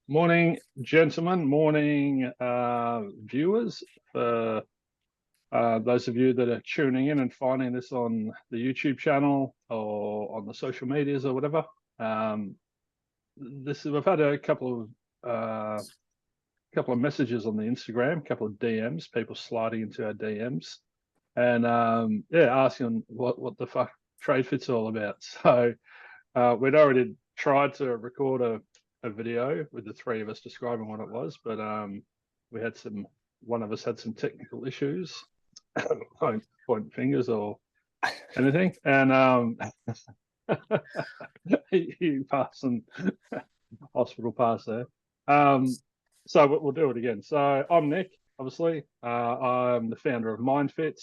Morning, gentlemen. Morning, viewers. For those of you that are tuning in and finding this on the YouTube channel or on the social medias or whatever, we've had a couple of messages on the Instagram, a couple of DMs, people sliding into our DMs, and asking what the fuck TradeFit's all about. So we'd already tried to record a video with the three of us describing what it was, but one of us had some technical issues. Point fingers or anything, and he passed some hospital pass there. So we'll do it again. So I'm Nick, obviously. I'm the founder of MindFit.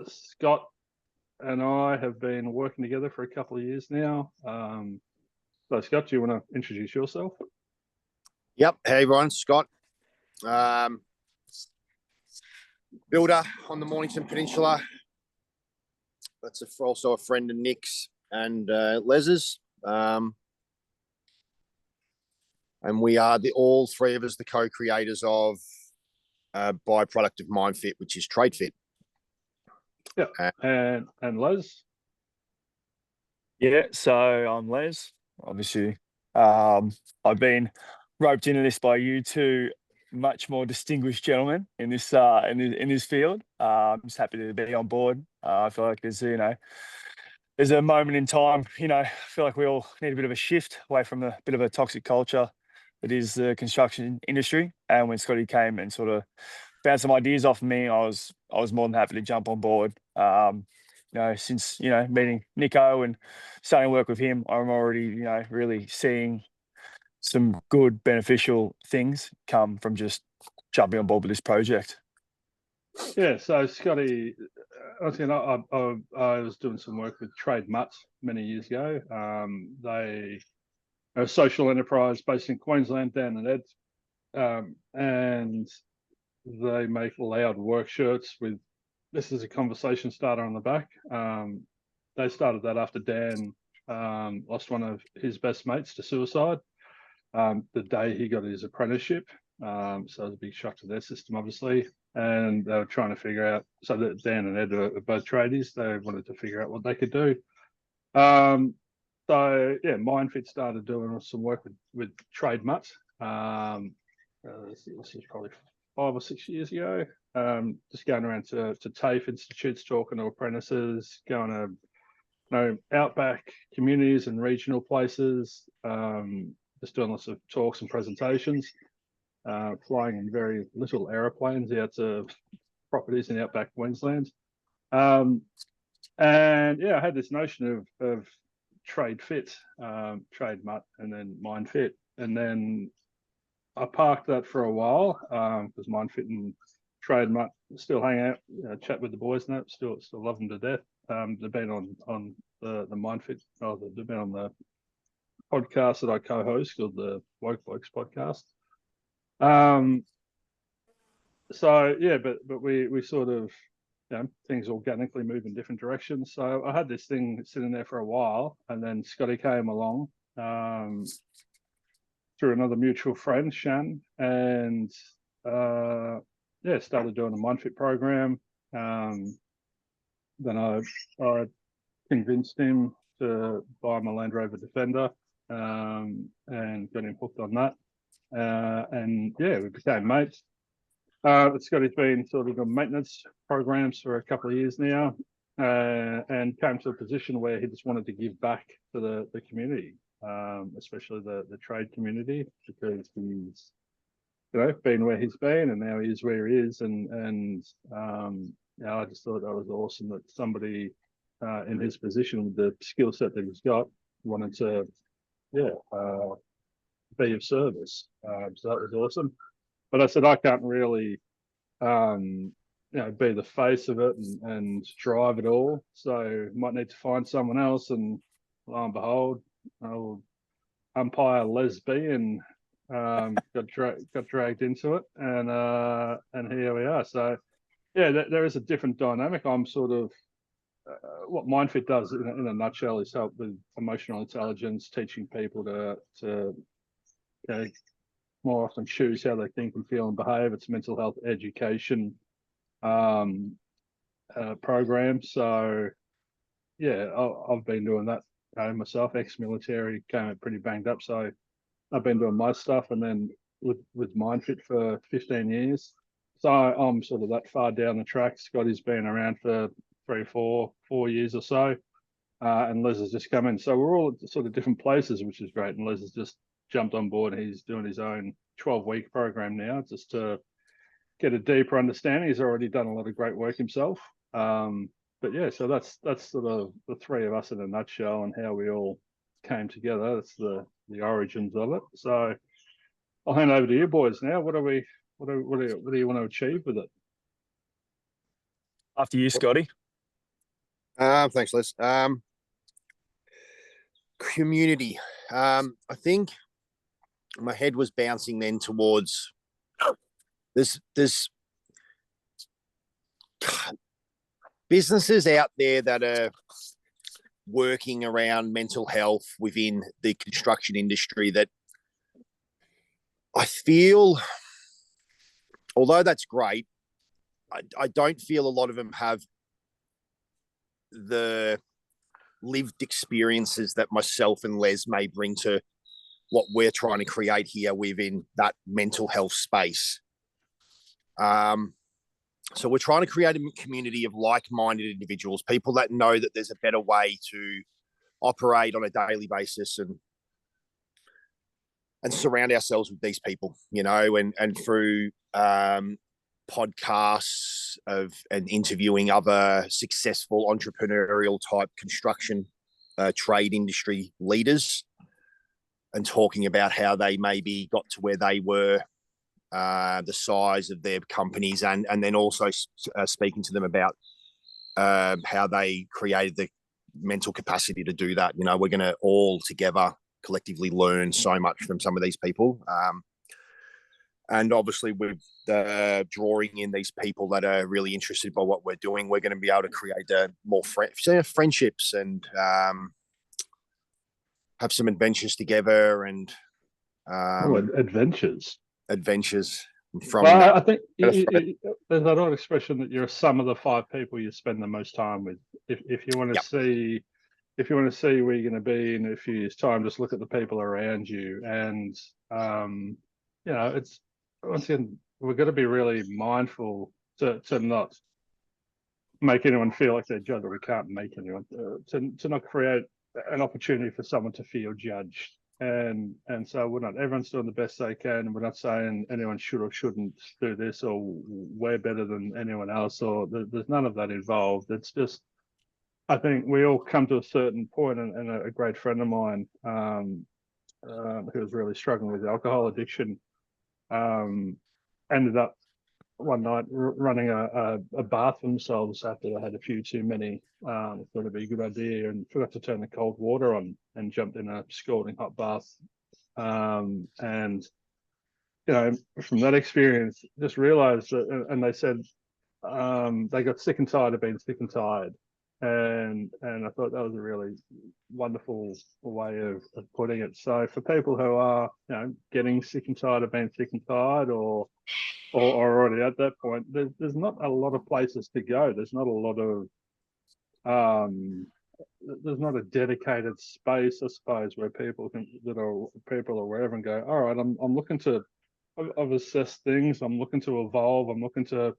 Scott and I have been working together for a couple of years now. So Scott, do you want to introduce yourself? Yep. Hey everyone, Scott. Builder on the Mornington Peninsula. That's also a friend of Nick's and Les's. And we are all three of us the co-creators of a byproduct of MindFit, which is TradeFit. Yeah. And Les? Yeah, so I'm Les. Obviously, I've been roped into this by you two much more distinguished gentlemen in this field. I'm just happy to be on board. I feel like there's a moment in time. I feel like we all need a bit of a shift away from the bit of a toxic culture that is the construction industry. And when Scotty came and sort of bounced some ideas off of me, I was more than happy to jump on board. Since meeting Nico and starting to work with him, I'm already really seeing some good beneficial things come from just jumping on board with this project. Yeah, so Scotty, I was doing some work with Trade Mutt many years ago. They are a social enterprise based in Queensland, Dan and Ed, and they make loud work shirts with "This is a conversation starter" on the back. They started that after Dan lost one of his best mates to suicide the day he got his apprenticeship. So it was a big shock to their system, obviously. And they were trying to figure out, so that Dan and Ed are both tradies, they wanted to figure out what they could do. So yeah, MindFit started doing some work with Trade Mutt. This is probably 5 or 6 years ago. Just going around to TAFE institutes, talking to apprentices, going to outback communities and regional places, just doing lots of talks and presentations, flying in very little aeroplanes out to properties in outback Queensland. And yeah, I had this notion of TradeFit, Trade Mutt, and then MindFit, and then I parked that for a while because MindFit and Trade Mutt still hang out, chat with the boys and that. Still love them to death. They've been on the MindFit. They've been on the podcast that I co-host called the Woke Blokes podcast. So yeah, but we sort of, things organically move in different directions. So I had this thing sitting there for a while, and then Scotty came along through another mutual friend, Shan, and started doing a MindFit program. Then I convinced him to buy my Land Rover Defender, and got him hooked on that. And yeah, we became mates. Scotty's been sort of on maintenance programs for a couple of years now, and came to a position where he just wanted to give back to the community, especially the trade community, because he's been where he's been and now he is where he is, and I just thought that was awesome that somebody in his position with the skill set that he's got wanted to be of service. So that was awesome. But I said I can't really be the face of it and drive it all, so might need to find someone else. And lo and behold, umpire lesbian got dragged into it, and here we are. So yeah, there is a different dynamic. I'm sort of what MindFit does in a nutshell is help with emotional intelligence, teaching people to more often choose how they think and feel and behave. It's mental health education program. So yeah, I've been doing that myself. Ex-military, came out pretty banged up, so I've been doing my stuff, and then with MindFit for 15 years. So I'm sort of that far down the track. Scotty's been around for 4 years or so, and Les has just come in. So we're all at sort of different places, which is great. And Les has just jumped on board. He's doing his own 12-week program now, just to get a deeper understanding. He's already done a lot of great work himself. But yeah, so that's sort of the three of us in a nutshell, and how we all came together. That's the origins of it. So I'll hand over to you boys now. What do you want to achieve with it? After you, Scotty. Thanks, Les. Community. I think my head was bouncing then towards this businesses out there that are working around mental health within the construction industry that I feel, although that's great, I don't feel a lot of them have the lived experiences that myself and Les may bring to what we're trying to create here within that mental health space. So we're trying to create a community of like-minded individuals, people that know that there's a better way to operate on a daily basis, and surround ourselves with these people, and through podcasts and interviewing other successful entrepreneurial type construction trade industry leaders, and talking about how they maybe got to where they were, the size of their companies, and then also speaking to them about how they created the mental capacity to do that. We're going to all together collectively learn so much from some of these people. And obviously with drawing in these people that are really interested by what we're doing, we're going to be able to create more friendships and have some adventures together and adventures from well, I think there's that old expression that you're a sum of the 5 people you spend the most time with. If you want to see where you're going to be in a few years' time, just look at the people around you. And it's, once again, we've got to be really mindful to not make anyone feel like they're judged, or we can't make anyone to not create an opportunity for someone to feel judged. And so everyone's doing the best they can, and we're not saying anyone should or shouldn't do this, or we're better than anyone else, or there's none of that involved. It's just, I think we all come to a certain point, and a great friend of mine who was really struggling with alcohol addiction ended up one night running a bath for themselves after they had a few too many. Thought it'd be a good idea, and forgot to turn the cold water on, and jumped in a scalding hot bath. And from that experience, just realised that, and they said they got sick and tired of being sick and tired. And I thought that was a really wonderful way of putting it. So for people who are getting sick and tired of being sick and tired, or already at that point, there's not a lot of places to go. There's not a lot of there's not a dedicated space, I suppose, where people are aware and go, all right, I'm looking to, I've assessed things, I'm looking to evolve, I'm looking to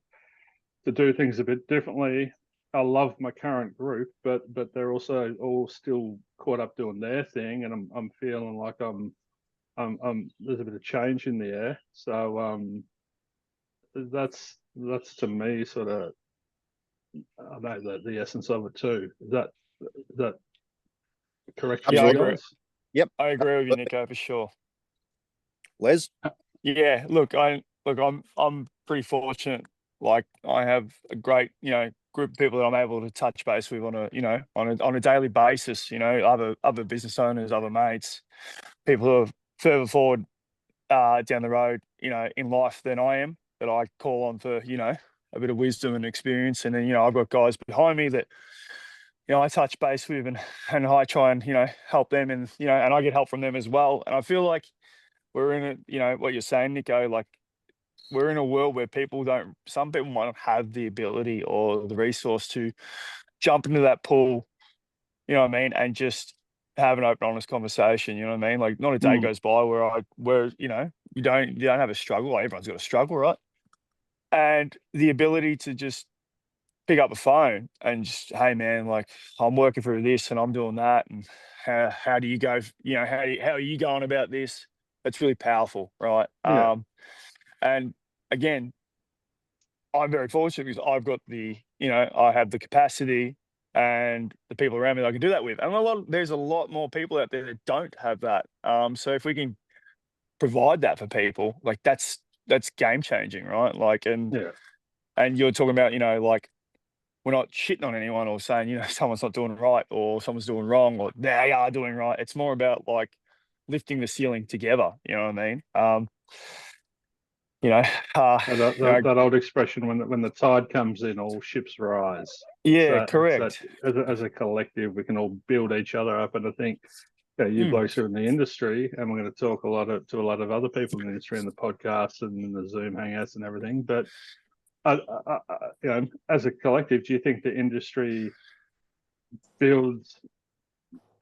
do things a bit differently. I love my current group, but they're also all still caught up doing their thing, and I'm feeling like I'm there's a bit of change in the air. So that's to me sort of, I know the essence of it too. Is that correct? Yeah, I guys? agree. Yep, I agree with you, Nico, for sure. Les? Yeah, look, I'm pretty fortunate. Like, I have a great, group of people that I'm able to touch base with on a daily basis. Other business owners, other mates, people who are further forward down the road, in life than I am, that I call on for, a bit of wisdom and experience. And then, I've got guys behind me that, I touch base with, and I try and, help them, and, and I get help from them as well. And I feel like we're in what you're saying, Nico, like we're in a world where some people might not have the ability or the resource to jump into that pool, you know what I mean, and just have an open, honest conversation. You know what I mean? Like not a day goes by where you don't have a struggle. Like, everyone's got a struggle, right? And the ability to just pick up the phone and just, hey man, like I'm working through this and I'm doing that, and how do you go? How are you going about this? It's really powerful, right? Yeah. And again, I'm very fortunate because I've got I have the capacity and the people around me that I can do that with. And there's a lot more people out there that don't have that. So if we can provide that for people, like that's game changing, right? Like, and you're talking about, like we're not shitting on anyone or saying, someone's not doing right or someone's doing wrong or they are doing right. It's more about like lifting the ceiling together. You know what I mean? That old expression, when the tide comes in, all ships rise. Yeah, So correct. as a collective, we can all build each other up. And I think you blokes are in the industry, and we're going to talk to a lot of other people in the industry in the podcast and in the Zoom hangouts and everything. But as a collective, do you think the industry builds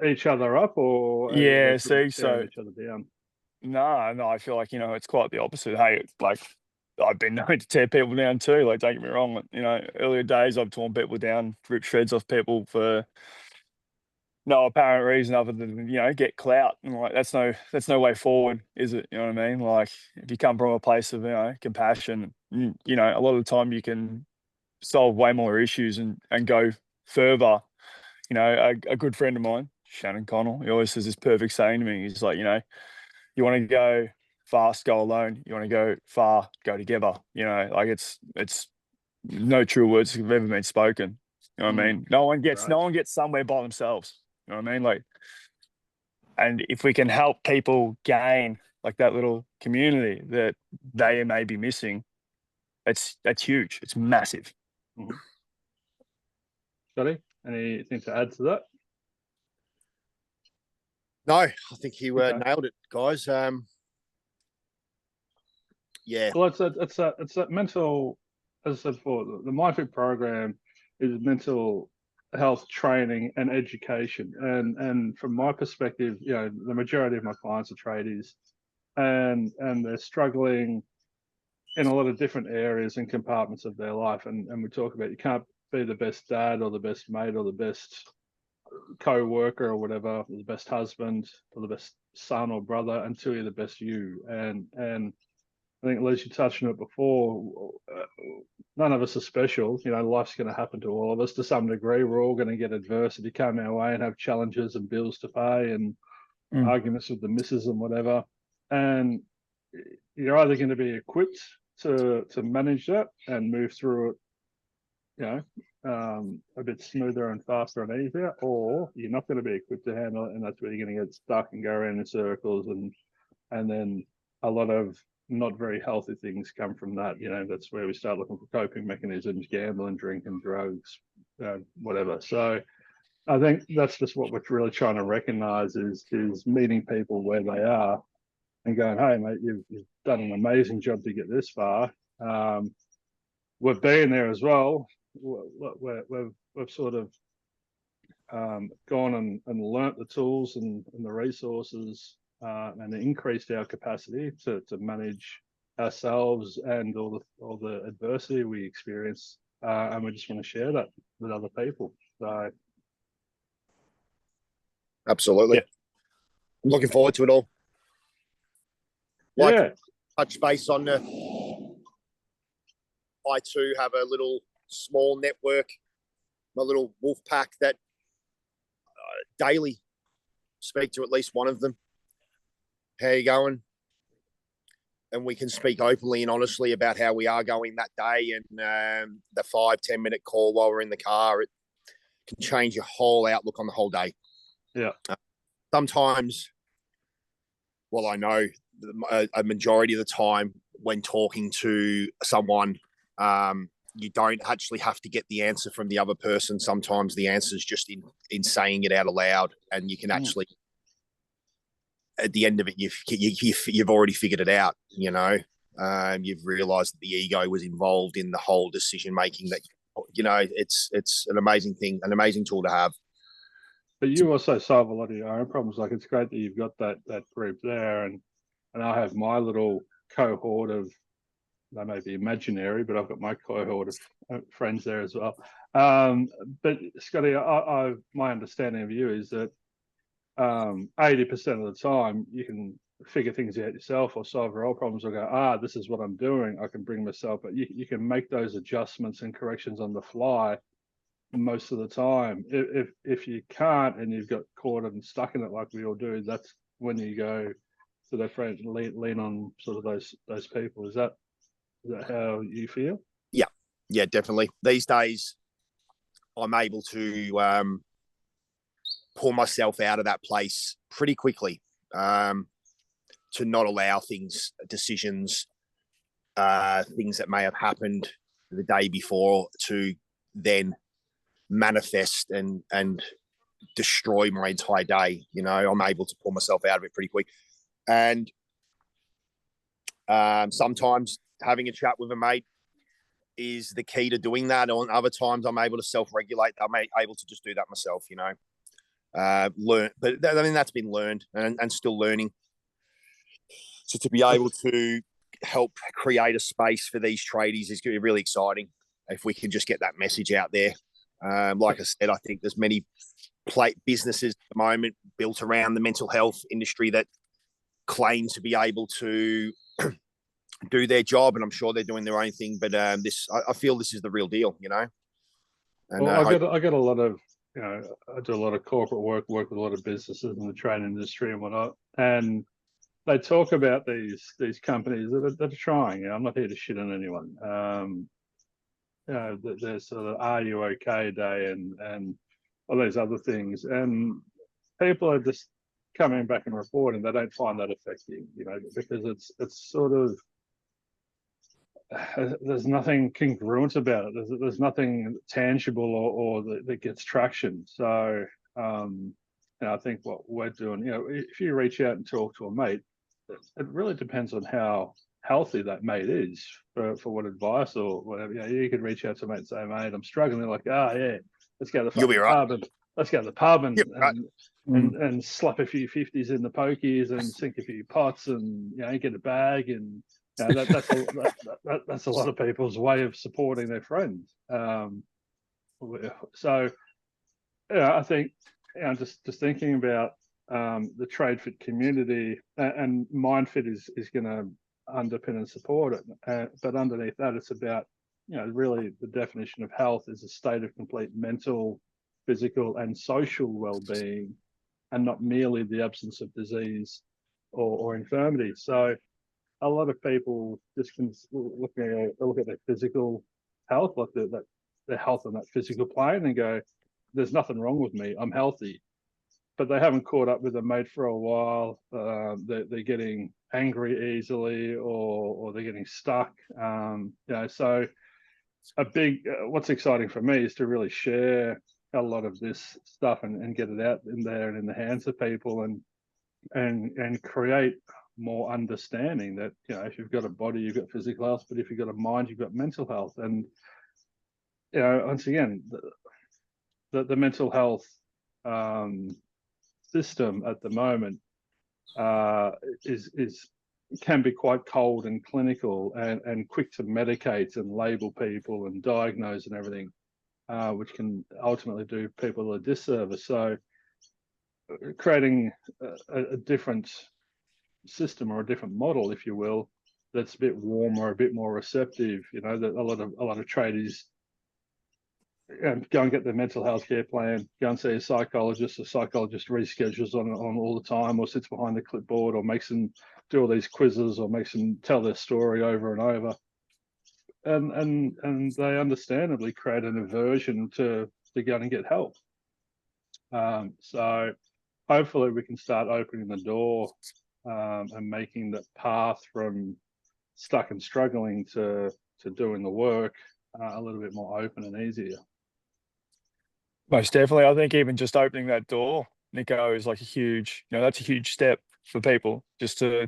each other up, or Yeah, they sort of see, tearing so each other down? no, I feel like, it's quite the opposite. Hey, like I've been known to tear people down too. Like, don't get me wrong. Earlier days I've torn people down, ripped shreds off people for no apparent reason other than, get clout. And like that's no way forward, is it? You know what I mean? Like if you come from a place of, compassion, a lot of the time you can solve way more issues and go further. A good friend of mine, Shannon Connell, he always says this perfect saying to me. He's like, you want to go fast, go alone. You want to go far, go together. Like it's no true words have ever been spoken. You know what I mean? No one gets somewhere by themselves. You know what I mean? Like, and if we can help people gain like that little community that they may be missing, that's huge. It's massive. Scotty, anything to add to that? No, I think you nailed it, guys. Yeah. Well, it's that mental, as I said before, the MyFit program is mental health training and education. And from my perspective, the majority of my clients are tradies, and they're struggling in a lot of different areas and compartments of their life. And we talk about you can't be the best dad or the best mate or the best co-worker or whatever, the best husband or the best son or brother until you're the best you. And I think, Liz, you touched on it before. None of us are special. Life's going to happen to all of us to some degree. We're all going to get adversity come our way and have challenges and bills to pay and arguments with the missus and whatever. And you're either going to be equipped to manage that and move through it, a bit smoother and faster and easier, or you're not going to be equipped to handle it, and that's where you're going to get stuck and go around in circles, and then a lot of not very healthy things come from that. That's where we start looking for coping mechanisms, gambling, drinking, drugs, whatever. So I think that's just what we're really trying to recognize is meeting people where they are and going, hey, mate, you've done an amazing job to get this far. We've been there as well. We've sort of gone and learnt the tools and the resources and increased our capacity to manage ourselves and all the adversity we experience, and we just want to share that with other people. So, absolutely, yeah. I'm looking forward to it all. Touch base on I too have a little small network, my little wolf pack that daily speak to at least one of them. How you going? And we can speak openly and honestly about how we are going that day. And the 5-10 minute call while we're in the car, it can change your whole outlook on the whole day. Yeah. Sometimes, well, I know a majority of the time when talking to someone, you don't actually have to get the answer from the other person. Sometimes the answer is just in saying it out aloud, and you can actually at the end of it, you've already figured it out. You know, you've realised that the ego was involved in the whole decision making. That, you know, it's an amazing thing, an amazing tool to have. But you also solve a lot of your own problems. Like, it's great that you've got that group there, and I have my little cohort of, they may be imaginary, but I've got my cohort of friends there as well. But Scotty, my understanding of you is that 80% of the time you can figure things out yourself or solve your own problems, or go, this is what I'm doing, I can bring myself, but you can make those adjustments and corrections on the fly most of the time. If you can't, and you've got caught and stuck in it like we all do, that's when you go to their friend and lean on sort of those people. Is that how you feel? Yeah, definitely. These days, I'm able to pull myself out of that place pretty quickly, to not allow decisions, things that may have happened the day before to then manifest and destroy my entire day. You know, I'm able to pull myself out of it pretty quick. And sometimes having a chat with a mate is the key to doing that. On other times, I'm able to self-regulate. I'm able to just do that myself, you know. Learn, but I mean, that's been learned and still learning. So to be able to help create a space for these tradies is going to be really exciting if we can just get that message out there. Like I said, I think there's many businesses at the moment built around the mental health industry that claim to be able to do their job, and I'm sure they're doing their own thing. But I feel this is the real deal, you know. And well, I get a lot of, you know, I do a lot of corporate work with a lot of businesses in the trade industry and whatnot, and they talk about these companies that are trying. You know, I'm not here to shit on anyone. You know, there's sort of "Are you okay?" day and all these other things, and people are just coming back and reporting they don't find that effective. You know, because it's sort of, there's nothing congruent about it. There's nothing tangible or that gets traction. So you know, I think what we're doing, you know, if you reach out and talk to a mate, it really depends on how healthy that mate is for what advice or whatever. You know, you could reach out to a mate and say, "Mate, I'm struggling." They're like, yeah, let's go to the pub and let's go to the pub and slap a few 50s in the pokies and sink a few pots and, you know, get a bag. And you know, that's a lot of people's way of supporting their friends. So yeah, I think, you know, just thinking about the TradeFit community, and MindFit is going to underpin and support it. But underneath that, it's about, you know, really the definition of health is a state of complete mental, physical, and social well-being, and not merely the absence of disease or infirmity. So a lot of people just can look at their physical health, like their health on that physical plane, and go, "There's nothing wrong with me. I'm healthy." But they haven't caught up with a mate for a while. They're getting angry easily, or they're getting stuck. You know, so what's exciting for me is to really share a lot of this stuff and get it out in there and in the hands of people, and create more understanding that, you know, if you've got a body, you've got physical health, but if you've got a mind, you've got mental health. And, you know, once again, the mental health system at the moment can be quite cold and clinical and quick to medicate and label people and diagnose and everything, which can ultimately do people a disservice. So creating a different system, or a different model, if you will, that's a bit warmer, a bit more receptive. You know, that a lot of tradies go and get their mental health care plan, go and see a psychologist. The psychologist reschedules on all the time, or sits behind the clipboard, or makes them do all these quizzes, or makes them tell their story over and over. And they understandably create an aversion to go and get help. So hopefully we can start opening the door and making the path from stuck and struggling to doing the work a little bit more open and easier. Most definitely. I think even just opening that door, Nico, is like that's a huge step. for people just to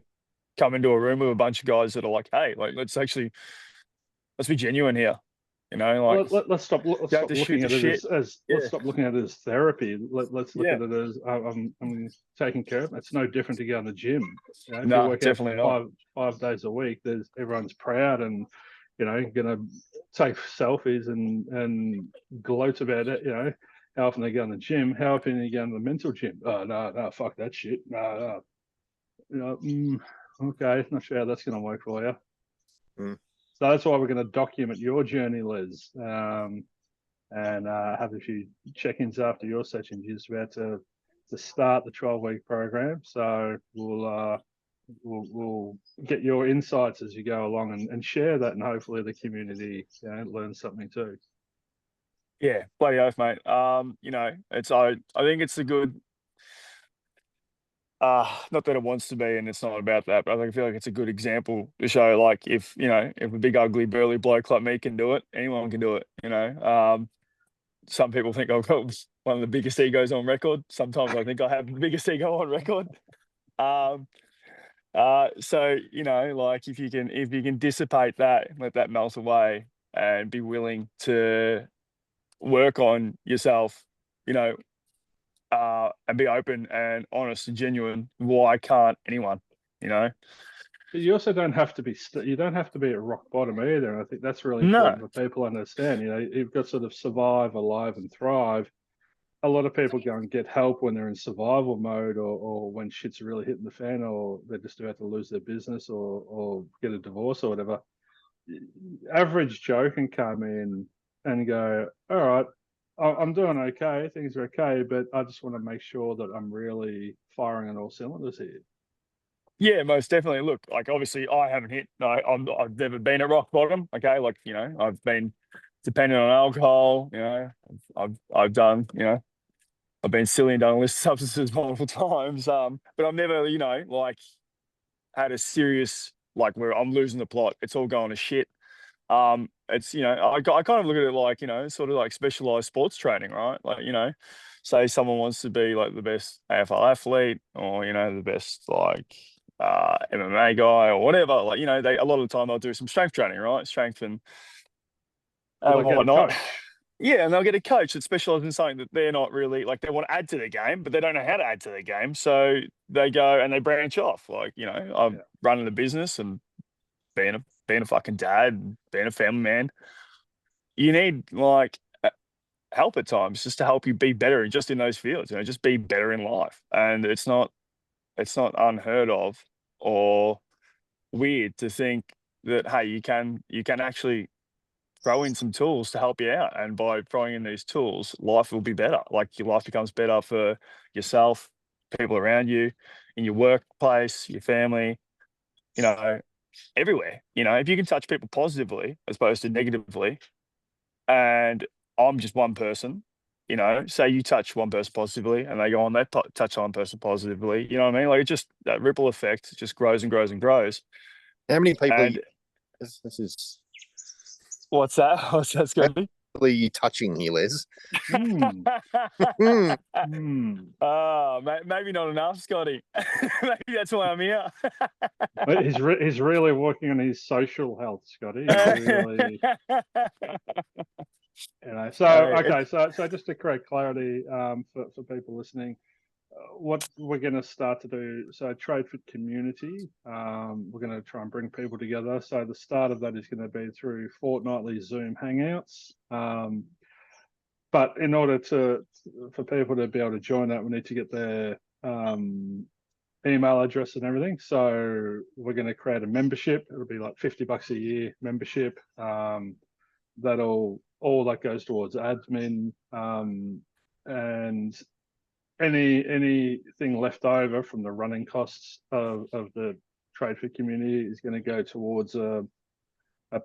come into a room with a bunch of guys that are like, hey, like let's be genuine here, you know, like Let's stop don't just shoot looking the at it shit. as Yeah, let's stop looking at it as therapy. Let's look yeah, at it as I'm taking care of it. It's no different to go in the gym. You know, if you no, work out definitely not. five days a week, there's everyone's proud and gonna take selfies and gloat about it. You know, how often they go in the gym, how often they go in the mental gym. Oh no, fuck that shit. No. Okay, not sure how that's gonna work for you. Mm. So that's why we're going to document your journey, Les, and have a few check-ins after your session. You're just about to start the 12-week program, so we'll get your insights as you go along and share that, and hopefully the community learns something too. Yeah, bloody oath, mate. You know, I think it's a good. Not that it wants to be, and it's not about that, but I feel like it's a good example to show, like, if if a big ugly burly bloke like me can do it, anyone can do it. You know, some people think I've got one of the biggest egos on record. Sometimes I think I have the biggest ego on record. Um, so like if you can dissipate that, let that melt away, and be willing to work on yourself, you know, and be open and honest and genuine. Why can't anyone? You know? But you also don't have to be you don't have to be at rock bottom either. And I think that's really No. important for people to understand. You've got sort of survive, alive, and thrive. A lot of people go and get help when they're in survival mode, or when shit's really hitting the fan, or they're just about to lose their business, or get a divorce or whatever. Average Joe can come in and go, all right, I'm doing okay, things are okay, but I just want to make sure that I'm really firing on all cylinders here. Yeah, most definitely. Look, like obviously I haven't hit. No, I've never been at rock bottom. Okay, like I've been dependent on alcohol. I've done. I've been silly and done illicit substances multiple times. But I've never like had a serious like where I'm losing the plot. It's all going to shit. It's I kind of look at it like sort of like specialized sports training, right? Like say someone wants to be like the best AFL athlete, or the best like MMA guy or whatever. Like they a lot of the time they'll do some strength training, right? Strength and Well, they get a whatnot. coach. Yeah, and they'll get a coach that specializes in something that they're not really like. They want to add to their game, but they don't know how to add to their game. So they go and they branch off. Like I'm running a business and being a fucking dad, and being a family man. You need like help at times just to help you be better just in those fields. Just be better in life. And it's not unheard of or weird to think that hey, you can actually throw in some tools to help you out, and by throwing in these tools, life will be better. Like your life becomes better for yourself, people around you, in your workplace, your family, everywhere. If you can touch people positively as opposed to negatively, and I'm just one person, say you touch one person positively and they go on, they touch one person positively, you know what I mean? Like it just, that ripple effect just grows and grows and grows. How many people And this is what's that? What's that, Scotty? are you touching here, Les? Maybe not enough, Scotty. Maybe that's why I'm here. He's really working on his social health, Scotty. He's really, So okay, so just to create clarity for people listening, what we're going to start to do. So TradeFit community, we're going to try and bring people together. So the start of that is going to be through fortnightly Zoom hangouts. But in order for people to be able to join that, we need to get their email address and everything. So we're going to create a membership. It'll be like $50 a year membership. All that goes towards admin, and anything left over from the running costs of the TradeFit community is going to go towards a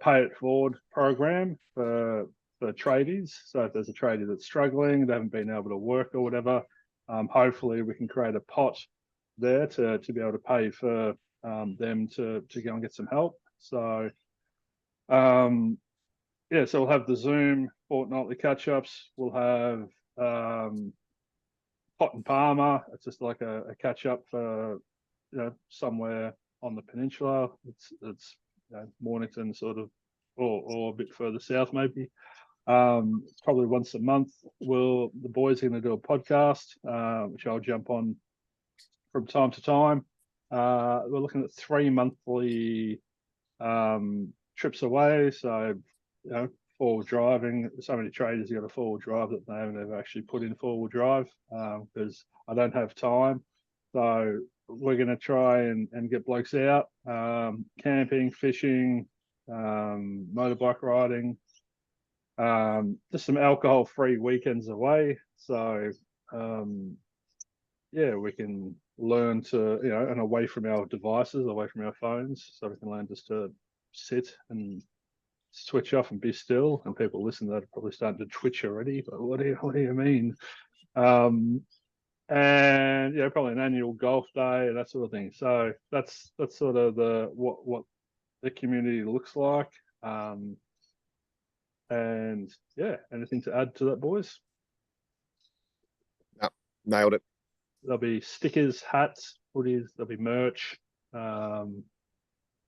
pay it forward program for tradies. So if there's a tradie that's struggling, they haven't been able to work or whatever, hopefully we can create a pot there to be able to pay for them to go and get some help. So so we'll have the Zoom fortnightly catch-ups. We'll have Pot and Palmer. It's just like a catch-up for somewhere on the peninsula. It's Mornington sort of, or a bit further south maybe. Probably once a month, the boys are going to do a podcast, which I'll jump on from time to time. We're looking at 3 monthly trips away. So, 4-wheel driving. So many traders got a 4-wheel drive that they haven't ever actually put in 4-wheel drive, because I don't have time. So we're going to try and get blokes out, camping, fishing, motorbike riding, just some alcohol-free weekends away. So, we can learn to, and away from our devices, away from our phones, so we can learn just to sit and switch off and be still. And people listen to that are probably starting to twitch already. But what do you mean? And probably an annual golf day, that sort of thing. So that's sort of what the community looks like. And anything to add to that, boys? No, nailed it. There'll be stickers, hats, hoodies, there'll be merch. So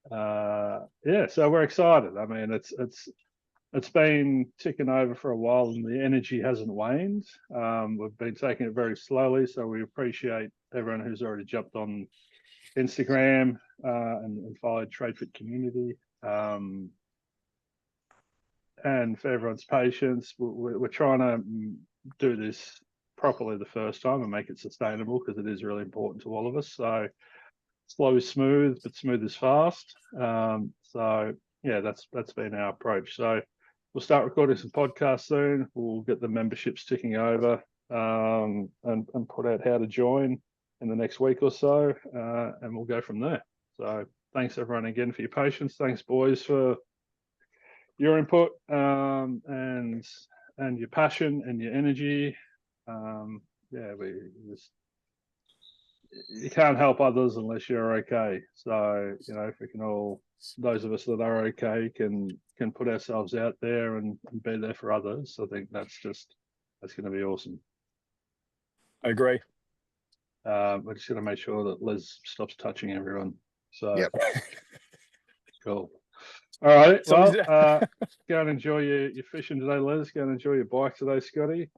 we're excited. I mean, it's been ticking over for a while and the energy hasn't waned. We've been taking it very slowly, so we appreciate everyone who's already jumped on Instagram and followed TradeFit community. And for everyone's patience, we're trying to do this properly the first time and make it sustainable, because it is really important to all of us. So slow is smooth, but smooth is fast. That's been our approach. So we'll start recording some podcasts soon. We'll get the memberships ticking over, and put out how to join in the next week or so, and we'll go from there. So thanks everyone again for your patience. Thanks, boys, for your input, and your passion and your energy. You can't help others unless you're okay. So, if we can all, those of us that are okay, can put ourselves out there and be there for others, I think that's going to be awesome. I agree. We're just going to make sure that Les stops touching everyone. So, yep. Cool. All right. So well, go and enjoy your fishing today, Les. Go and enjoy your bike today, Scotty.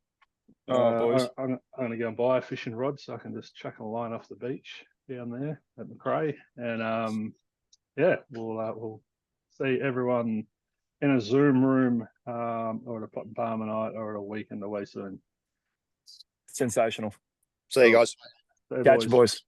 Boys. I'm going to go and buy a fishing rod so I can just chuck a line off the beach down there at Macrae. And we'll see everyone in a Zoom room, or at a pot and palmer night, or at a weekend away soon. Sensational. See you guys. Catch you, boys.